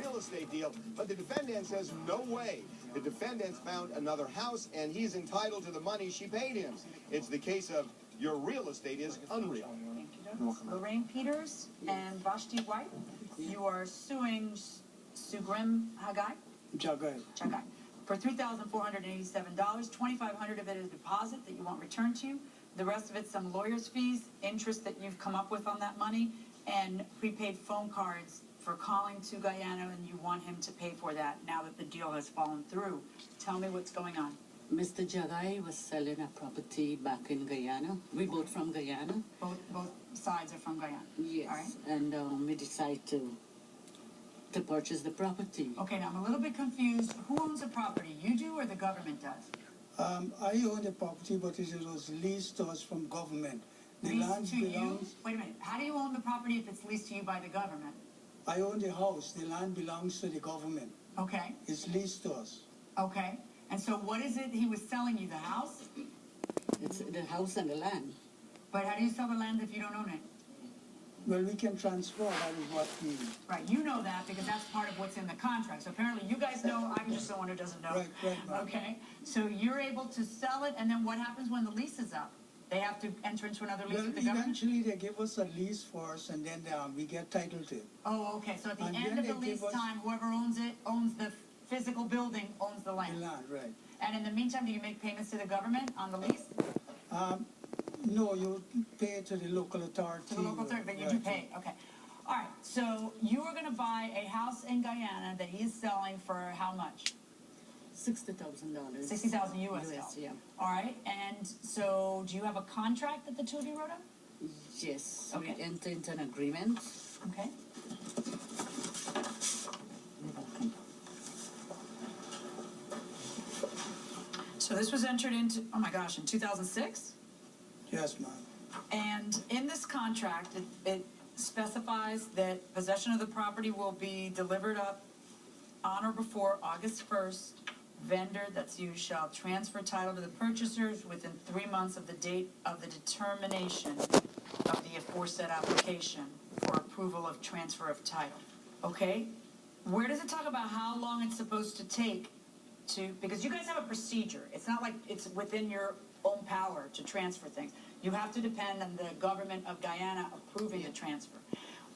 real estate deal, but the defendant says no way. The defendant found another house, and he's entitled to the money she paid him. It's the case of your real estate is unreal. Lorraine Peters and Vashti White, you are suing Sugrim Jagai for $3,487. $2,500 of it is a deposit that you want returned to you. The rest of it's some lawyer's fees, interest that you've come up with on that money, and prepaid phone cards for calling to Guyana, and you want him to pay for that now that the deal has fallen through. Tell me what's going on. Mr. Jagai was selling a property back in Guyana. We both from Guyana. Both sides are from Guyana? Yes. All right. And we decided to purchase the property. Okay, now I'm a little bit confused. Who owns the property? You do or the government does? I own the property, but it was leased to us from government. The land belongs... You? Wait a minute. How do you own the property if it's leased to you by the government? I own the house. The land belongs to the government. Okay. It's leased to us. Okay. And so what is it he was selling you? The house? It's the house and the land. But how do you sell the land if you don't own it? Well, we can transfer. That is what we... Right. You know that because that's part of what's in the contract. So apparently you guys know. I'm just someone who doesn't know. Right. Okay. So you're able to sell it, and then what happens when the lease is up? They have to enter into another lease with the government? Eventually they give us a lease first, and then we get title to it. Oh, okay. So at the end of the lease time, whoever owns it, owns the physical building, owns the land. The land, right. And in the meantime, do you make payments to the government on the lease? No, you pay to the local authority. To the local authority, but you do pay. Okay. All right. So you are going to buy a house in Guyana that he is selling for how much? $60,000. $60,000 US dollars. Yeah. All right. And so do you have a contract that the two of you wrote up? Yes. Okay. We entered into an agreement. Okay. So this was entered into, oh my gosh, in 2006? Yes, ma'am. And in this contract, it specifies that possession of the property will be delivered up on or before August 1st. Vendor, that's you, shall transfer title to the purchasers within 3 months of the date of the determination of the aforesaid application for approval of transfer of title. Okay? Where does it talk about how long it's supposed to take to, because you guys have a procedure. It's not like it's within your own power to transfer things. You have to depend on the government of Guyana approving the transfer.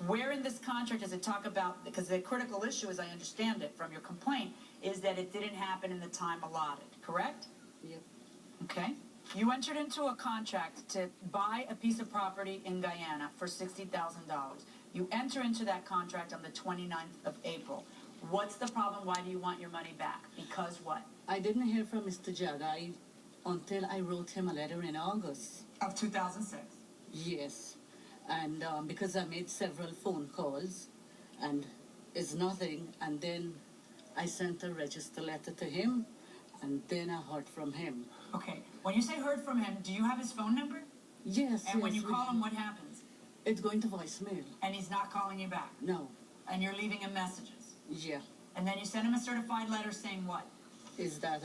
Where in this contract does it talk about, because the critical issue, as I understand it from your complaint, is that it didn't happen in the time allotted, correct? Yep. Okay. You entered into a contract to buy a piece of property in Guyana for $60,000. You enter into that contract on the 29th of April. What's the problem? Why do you want your money back? Because what? I didn't hear from Mr. Jagai until I wrote him a letter in August. Of 2006? Yes. And because I made several phone calls, and it's nothing, and then I sent a register letter to him, and then I heard from him. Okay. When you say heard from him, do you have his phone number? Yes. And when you call him, what happens? It's going to voicemail. And he's not calling you back? No. And you're leaving him messages? Yeah. And then you send him a certified letter saying what? Is that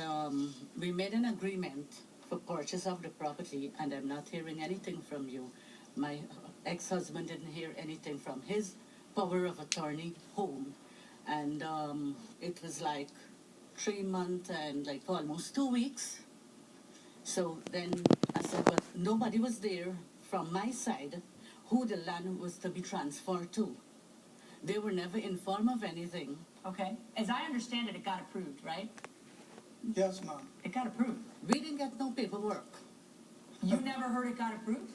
we made an agreement for purchase of the property, and I'm not hearing anything from you. My ex-husband didn't hear anything from his power of attorney home. And it was like 3 months and like almost 2 weeks. So then I said, but nobody was there from my side who the land was to be transferred to. They were never informed of anything. Okay. As I understand it, it got approved, right? Yes, ma'am. It got approved. We didn't get no paperwork. You never heard it got approved?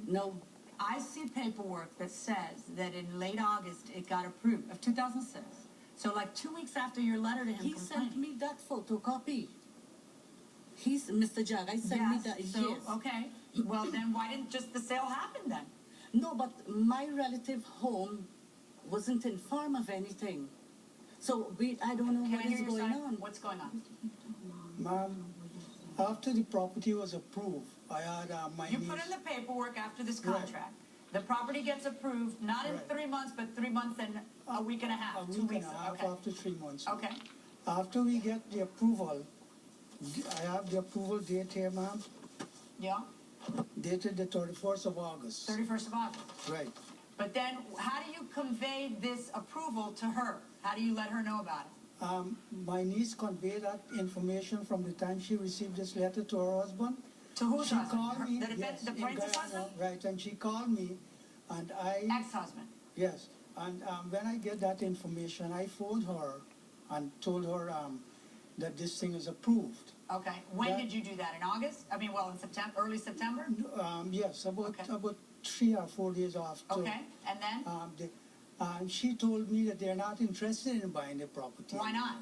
No. I see paperwork that says that in late August it got approved, of 2006. So like 2 weeks after your letter to him He sent me that photocopy. Mr. Jagai sent me that, so, yes. Okay. Well, then why didn't just the sale happen then? No, but my relative home wasn't informed of anything. So I don't know what is going on. What's going on? Ma'am, after the property was approved, I had my You niece... put in the paperwork after this contract. Right. The property gets approved, not in 3 months, but 3 months and a week and a half. A 2 week weeks. and a half after 3 months. Okay. After we get the approval, I have the approval date here, ma'am. Yeah. Dated the 31st of August. 31st of August. Right. But then, how do you convey this approval to her? How do you let her know about it? My niece conveyed that information from the time she received this letter to her husband. To whose She husband? called me, The in plaintiff's Guyana, husband? right, and she called me, and I, Ex-husband. yes, and when I get that information, I phoned her and told her that this thing is approved. Okay. When That- did you do that? In August? I mean, well, in September, early September? Yes, about Okay. about 3 or 4 days after. Okay. And then? She told me that they're not interested in buying the property. Why not?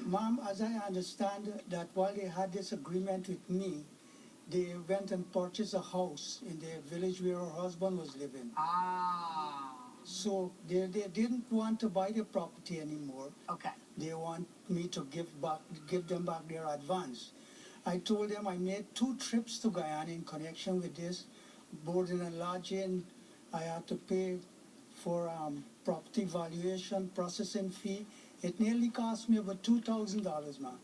Ma'am, as I understand that while they had this agreement with me, they went and purchased a house in the village where her husband was living. Ah. So they didn't want to buy the property anymore. Okay. They want me to give them back their advance. I told them I made 2 trips to Guyana in connection with this, boarding and lodging. I had to pay for property valuation, processing fee. It nearly cost me about $2,000, ma'am,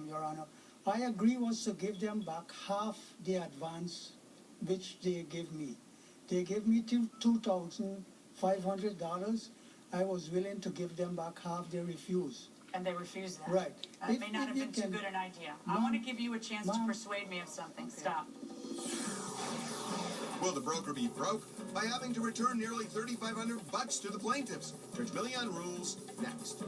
Your Honor. I agree was to give them back half the advance which they gave me. They gave me $2,500. I was willing to give them back half. They refused. And they refused that. Right. That If- may not if have you been too can- good an idea. I Ma'am- want to give you a chance to Ma'am- persuade me of something. Stop. Will the broker be broke by having to return nearly $3,500 to the plaintiffs? Judge Millian rules next.